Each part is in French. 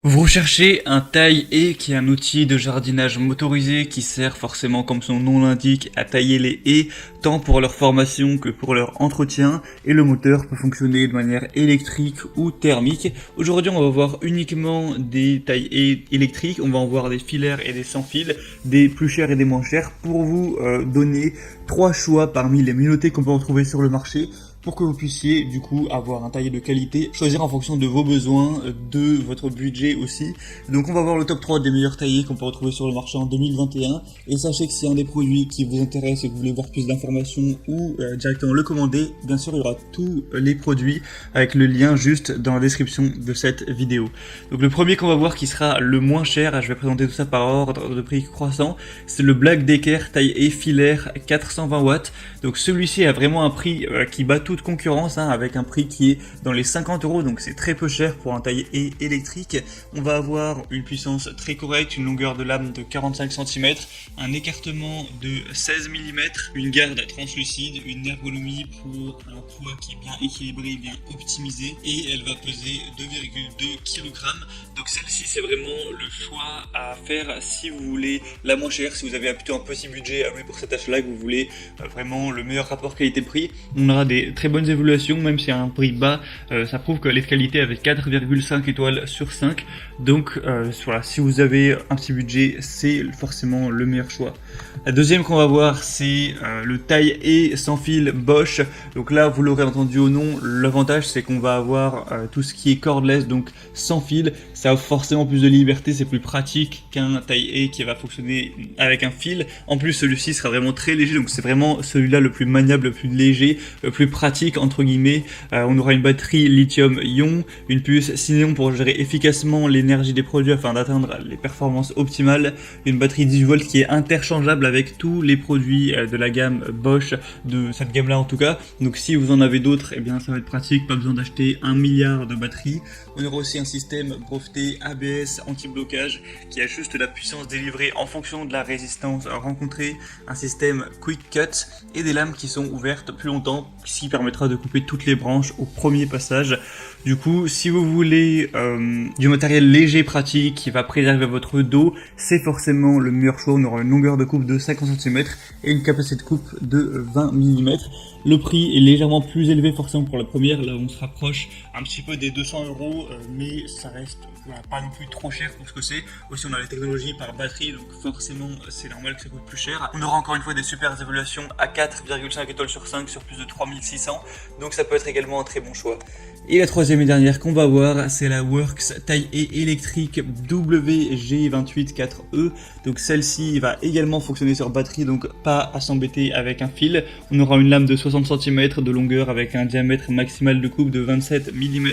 Vous recherchez un taille-haie qui est un outil de jardinage motorisé qui sert forcément, comme son nom l'indique, à tailler les haies, tant pour leur formation que pour leur entretien, et le moteur peut fonctionner de manière électrique ou thermique. Aujourd'hui, on va voir uniquement des taille-haies électriques, on va en voir des filaires et des sans fil, des plus chers et des moins chers, pour vous donner 3 choix parmi les minautés qu'on peut retrouver sur le marché, pour que vous puissiez du coup avoir un taillé de qualité, choisir en fonction de vos besoins, de votre budget aussi. Donc on va voir le top 3 des meilleurs taillés qu'on peut retrouver sur le marché en 2021, et sachez que si un des produits qui vous intéresse et que vous voulez voir plus d'informations ou directement le commander, bien sûr il y aura tous les produits avec le lien juste dans la description de cette vidéo. Donc le premier qu'on va voir qui sera le moins cher, je vais présenter tout ça par ordre de prix croissant, c'est le Black Decker taille-haie filaire 420 watts. Donc celui-ci a vraiment un prix qui bat toute concurrence, avec un prix qui est dans les 50 €, donc c'est très peu cher pour un taille-haie électrique. On va avoir une puissance très correcte, une longueur de lame de 45 cm, un écartement de 16 mm, une garde translucide, une ergonomie pour un poids qui est bien équilibré, bien optimisé, et elle va peser 2,2 kg. Donc celle-ci c'est vraiment le choix à faire si vous voulez la moins chère, si vous avez plutôt un petit budget alloué pour cette achat-là, que vous voulez vraiment le meilleur rapport qualité-prix. On aura des très bonnes évaluations, même si à un prix bas, ça prouve que les qualités avec 4,5 étoiles sur 5. Donc voilà, si vous avez un petit budget, c'est forcément le meilleur choix. La deuxième qu'on va voir, c'est le taille-haie sans fil Bosch. Donc là, vous l'aurez entendu au nom, l'avantage c'est qu'on va avoir tout ce qui est cordless, donc sans fil. Ça offre forcément plus de liberté, c'est plus pratique qu'un taille-haie qui va fonctionner avec un fil. En plus, celui-ci sera vraiment très léger, donc c'est vraiment celui-là le plus maniable, le plus léger, le plus pratique entre guillemets. On aura une batterie lithium-ion, une puce Syneon pour gérer efficacement l'énergie des produits afin d'atteindre les performances optimales, une batterie 18 volts qui est interchangeable avec tous les produits de la gamme Bosch, de cette gamme-là en tout cas. Donc si vous en avez d'autres, eh bien ça va être pratique, pas besoin d'acheter 1 milliard de batteries. On aura aussi un système breveté ABS anti-blocage qui ajuste la puissance délivrée en fonction de la résistance rencontrée, un système Quick Cut et des lames qui sont ouvertes plus longtemps, ce qui permettra de couper toutes les branches au premier passage. Du coup, si vous voulez du matériel léger pratique qui va préserver votre dos, c'est forcément le meilleur choix. On aura une longueur de coupe de 50 cm et une capacité de coupe de 20 mm. Le prix est légèrement plus élevé forcément pour la première, là on se rapproche un petit peu des 200 €, mais ça reste pas non plus trop cher pour ce que c'est. Aussi on a les technologies par batterie, donc forcément c'est normal que ça coûte plus cher. On aura encore une fois des super évaluations à 4,5 étoiles sur 5 sur plus de 3600, donc ça peut être également un très bon choix. Et la troisième et dernière qu'on va voir, c'est la Worx taille-haie électrique WG284E. Donc celle-ci va également fonctionner sur batterie, donc pas à s'embêter avec un fil. On aura une lame de 60 cm de longueur avec un diamètre maximal de coupe de 27 mm.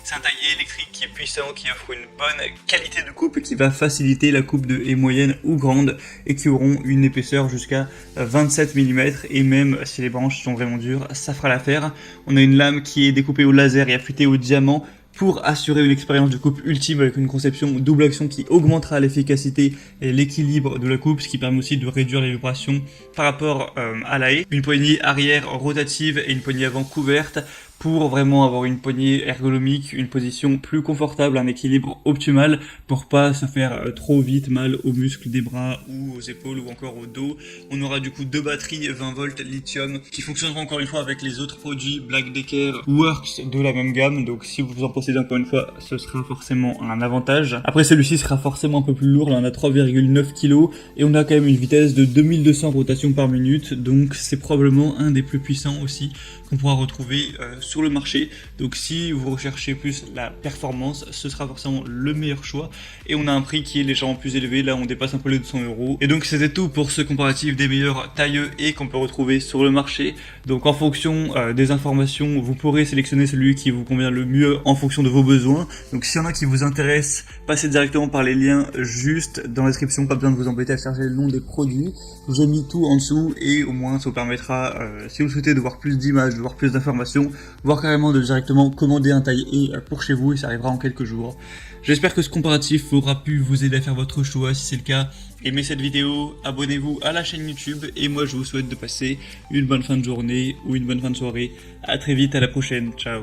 C'est un taille-haie électrique qui est puissant, qui offre une bonne qualité de coupe et qui va faciliter la coupe de haies moyennes ou grandes et qui auront une épaisseur jusqu'à 27 mm, et même si les branches sont vraiment dures, ça fera l'affaire. On a une lame qui est découpée au laser et affûtée au diamant pour assurer une expérience de coupe ultime avec une conception double action qui augmentera l'efficacité et l'équilibre de la coupe, ce qui permet aussi de réduire les vibrations par rapport à la haie. Une poignée arrière rotative et une poignée avant couverte pour vraiment avoir une poignée ergonomique, une position plus confortable, un équilibre optimal pour pas se faire trop vite mal aux muscles des bras ou aux épaules ou encore au dos. On aura du coup 2 batteries 20 volts lithium qui fonctionneront encore une fois avec les autres produits Black Decker Worx de la même gamme, donc si vous en possédez encore une fois, ce sera forcément un avantage. Après celui-ci sera forcément un peu plus lourd, là on a 3,9 kg et on a quand même une vitesse de 2200 rotations par minute, donc c'est probablement un des plus puissants aussi qu'on pourra retrouver sur le marché. Donc si vous recherchez plus la performance, ce sera forcément le meilleur choix, et on a un prix qui est légèrement plus élevé, là on dépasse un peu les 200 €. Et donc c'était tout pour ce comparatif des meilleurs tailleux et qu'on peut retrouver sur le marché. Donc en fonction des informations, vous pourrez sélectionner celui qui vous convient le mieux en fonction de vos besoins. Donc s'il y en a qui vous intéressent, passez directement par les liens juste dans la description, pas besoin de vous embêter à chercher le nom des produits. Je vous ai mis tout en dessous et au moins ça vous permettra, si vous souhaitez, de voir plus d'images, de voir plus d'informations, voire carrément de directement commander un taille-haie pour chez vous, et ça arrivera en quelques jours. J'espère que ce comparatif aura pu vous aider à faire votre choix. Si c'est le cas, aimez cette vidéo, abonnez-vous à la chaîne YouTube, et moi je vous souhaite de passer une bonne fin de journée ou une bonne fin de soirée. À très vite, à la prochaine, ciao.